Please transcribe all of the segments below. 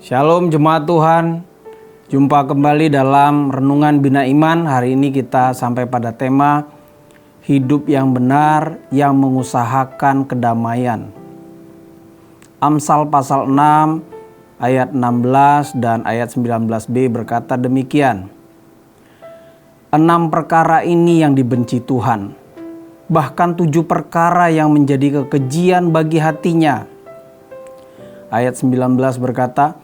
Shalom jemaat Tuhan, jumpa kembali dalam Renungan Bina Iman. Hari ini kita sampai pada tema hidup yang benar yang mengusahakan kedamaian. Amsal pasal 6 ayat 16 dan ayat 19b berkata demikian. 6 perkara ini yang dibenci Tuhan, bahkan 7 perkara yang menjadi kekejian bagi hatinya. Ayat 19 berkata,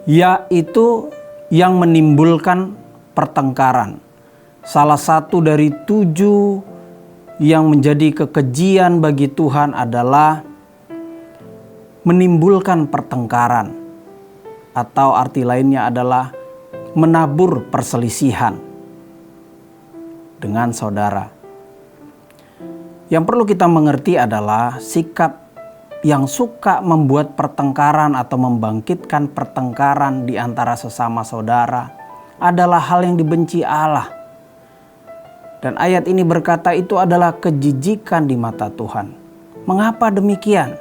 yaitu yang menimbulkan pertengkaran. Salah satu dari 7 yang menjadi kekejian bagi Tuhan adalah menimbulkan pertengkaran, atau arti lainnya adalah menabur perselisihan dengan saudara. Yang perlu kita mengerti adalah sikap yang suka membuat pertengkaran atau membangkitkan pertengkaran di antara sesama saudara adalah hal yang dibenci Allah. Dan ayat ini berkata itu adalah kejijikan di mata Tuhan. Mengapa demikian?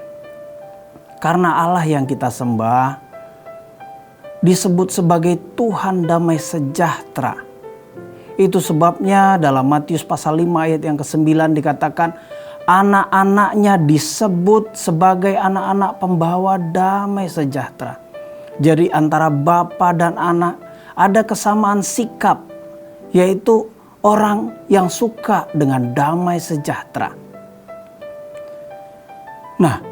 Karena Allah yang kita sembah disebut sebagai Tuhan damai sejahtera. Itu sebabnya dalam Matius pasal 5 ayat yang ke-9 dikatakan, anak-anaknya disebut sebagai anak-anak pembawa damai sejahtera. Jadi antara bapa dan anak ada kesamaan sikap, yaitu orang yang suka dengan damai sejahtera. Nah,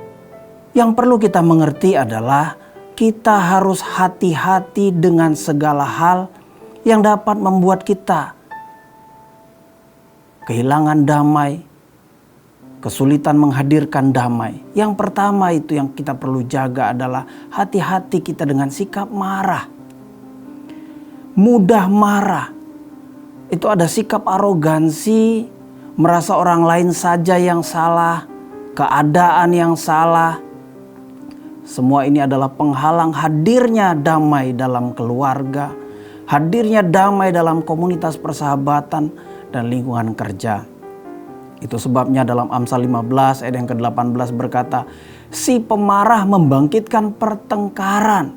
yang perlu kita mengerti adalah kita harus hati-hati dengan segala hal yang dapat membuat kita kehilangan damai, kesulitan menghadirkan damai. Yang pertama itu yang kita perlu jaga adalah hati-hati kita dengan sikap marah. Mudah marah. Itu ada sikap arogansi, merasa orang lain saja yang salah, keadaan yang salah. Semua ini adalah penghalang hadirnya damai dalam keluarga, hadirnya damai dalam komunitas persahabatan dan lingkungan kerja. Itu sebabnya dalam Amsal 15 ayat yang ke-18 berkata, si pemarah membangkitkan pertengkaran,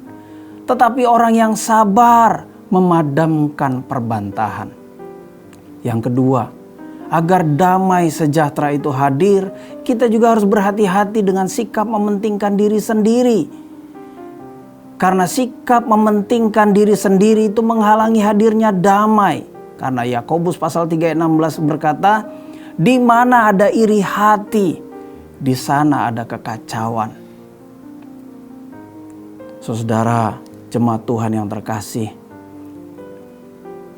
tetapi orang yang sabar memadamkan perbantahan. Yang kedua, agar damai sejahtera itu hadir, kita juga harus berhati-hati dengan sikap mementingkan diri sendiri. Karena sikap mementingkan diri sendiri itu menghalangi hadirnya damai. Karena Yakobus pasal 3 ayat 16 berkata, di mana ada iri hati, di sana ada kekacauan. Saudara, jemaat Tuhan yang terkasih,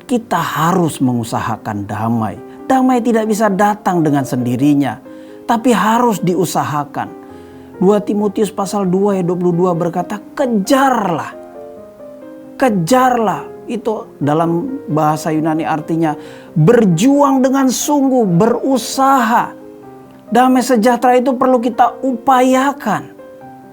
kita harus mengusahakan damai. Damai tidak bisa datang dengan sendirinya, tapi harus diusahakan. 2 Timotius pasal 2 ayat 22 berkata, kejarlah. Kejarlah. Itu dalam bahasa Yunani artinya berjuang dengan sungguh, berusaha. Damai sejahtera itu perlu kita upayakan.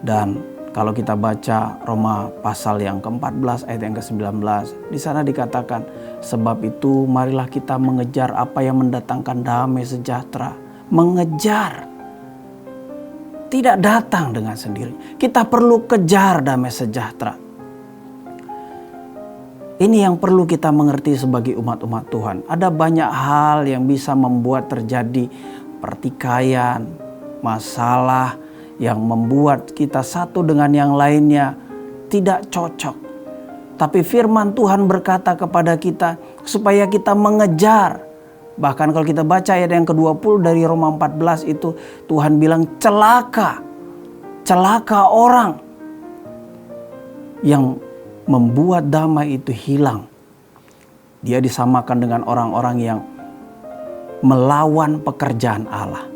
Dan kalau kita baca Roma pasal yang ke-14 ayat yang ke-19, di sana dikatakan, sebab itu marilah kita mengejar apa yang mendatangkan damai sejahtera. Mengejar. Tidak datang dengan sendiri. Kita perlu kejar damai sejahtera. Ini yang perlu kita mengerti sebagai umat-umat Tuhan. Ada banyak hal yang bisa membuat terjadi pertikaian, masalah yang membuat kita satu dengan yang lainnya tidak cocok. Tapi firman Tuhan berkata kepada kita supaya kita mengejar. Bahkan kalau kita baca ayat yang ke-20 dari Roma 14 itu Tuhan bilang celaka. Celaka orang yang membuat damai itu hilang. Dia disamakan dengan orang-orang yang melawan pekerjaan Allah.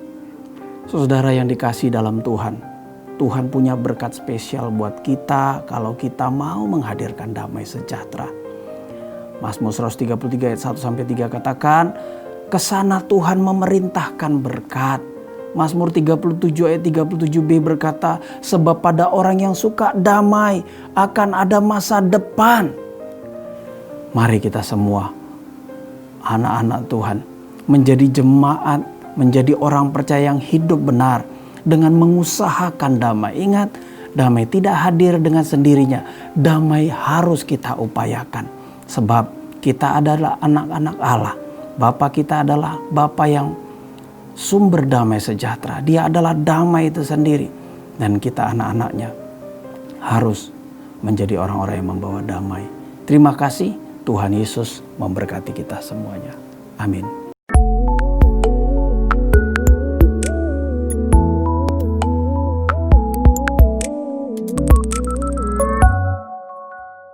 Saudara yang dikasihi dalam Tuhan, Tuhan punya berkat spesial buat kita kalau kita mau menghadirkan damai sejahtera. Mazmur 133 ayat 1-3 katakan, kesana Tuhan memerintahkan berkat. Mazmur 37 ayat 37b berkata, sebab pada orang yang suka damai akan ada masa depan. Mari kita semua, anak-anak Tuhan, menjadi jemaat, menjadi orang percaya yang hidup benar dengan mengusahakan damai. Ingat, Damai tidak hadir dengan sendirinya. Damai harus kita upayakan. Sebab kita adalah anak-anak Allah. Bapa kita adalah Bapa yang sumber damai sejahtera. Dia adalah damai itu sendiri. Dan kita anak-anaknya harus menjadi orang-orang yang membawa damai. Terima kasih. Tuhan Yesus memberkati kita semuanya. Amin.